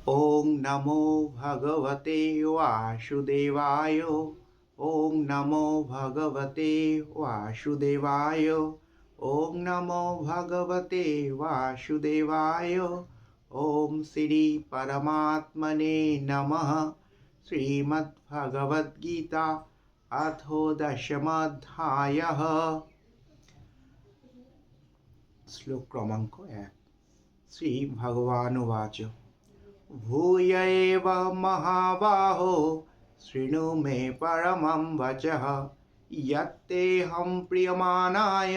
ওং নমো ভগবতে বাসুদেবায়। ওং নমো ভগবতে বাসুদেবায়। ওং নমো ভগবতে বাসুদেবায়। ওম শ্রী পরমাত্মনে নমঃ। শ্রীমদ্ভগবদ্গীতা अथ दशमोऽध्यायः। श्लोक क्रमांक 1। श्री भगवानुवाच भूय एव महाबाहो शृणु मे परमं वचः यत्तेऽहं प्रीयमाणाय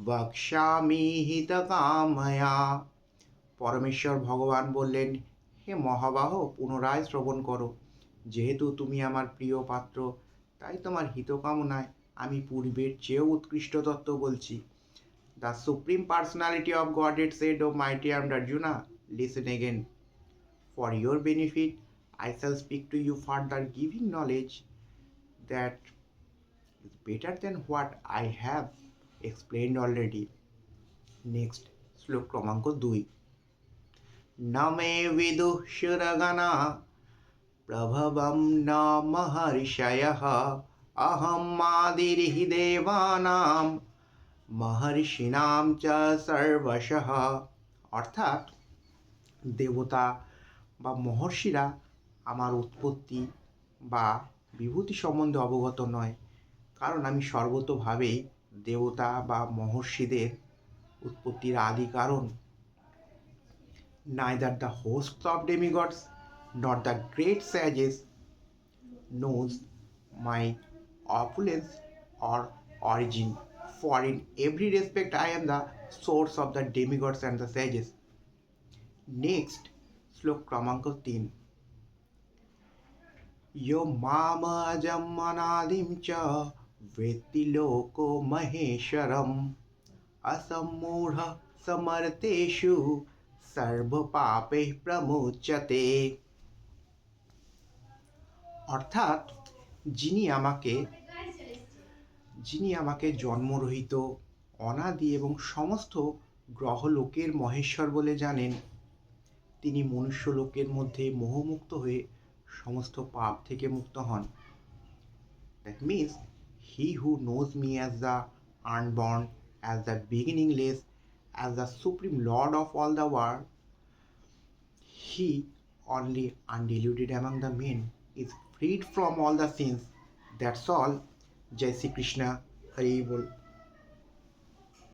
वक्ष्यामि हितकामया। পরমেশ্বর ভগবান বললেন, হে মহাবাহ, পুনরায় শ্রবণ করো। যেহেতু তুমি আমার প্রিয় পাত্র, তাই তোমার হিতকামনায় আমি পূর্বের চেয়েও উৎকৃষ্ট তত্ত্ব বলছি। The Supreme Personality of Godhead said, O mighty Armed Arjuna, listen again. For your benefit, I shall speak to you further, giving knowledge that is better than what I have explained already. Next, শ্লোক ক্রমাঙ্ক 2। न मे विदुः सुरगणा प्रभवं न महर्षयः अहम् आदिर्हि देवानां মহর্ষিণাম চ সর্বশঃ। অর্থাৎ দেবতা বা মহর্ষিরা আমার উৎপত্তি বা বিভূতি সম্বন্ধে অবগত নয়, কারণ আমি সর্বতোভাবেই দেবতা বা মহর্ষিদের উৎপত্তির আদি কারণ। Neither the hosts of demigods nor the great sages knows my opulence or origin. For in every respect I am the source of the demigods and the sages. Next, শ্লোক ক্রমাঙ্ক 3। यो मामजम् अनादिं च वेत्ति लोको महेश्वरम् असम्मूढः समर्थेषु सर्वपापैः प्रमुच्यते। অর্থাৎ যিনি আমাকে জন্মরহিত, অনাদি এবং সমস্ত গ্রহলোকের মহেশ্বর বলে জানেন, তিনি মনুষ্যলোকের মধ্যে মোহমুক্ত হয়ে সমস্ত পাপ থেকে মুক্ত হন। That means he who knows me as the unborn, as the beginningless, as the supreme lord of all the world, he only undiluted among the men is freed from all the sins. That's all. Jai Shri Krishna. Hari Bol.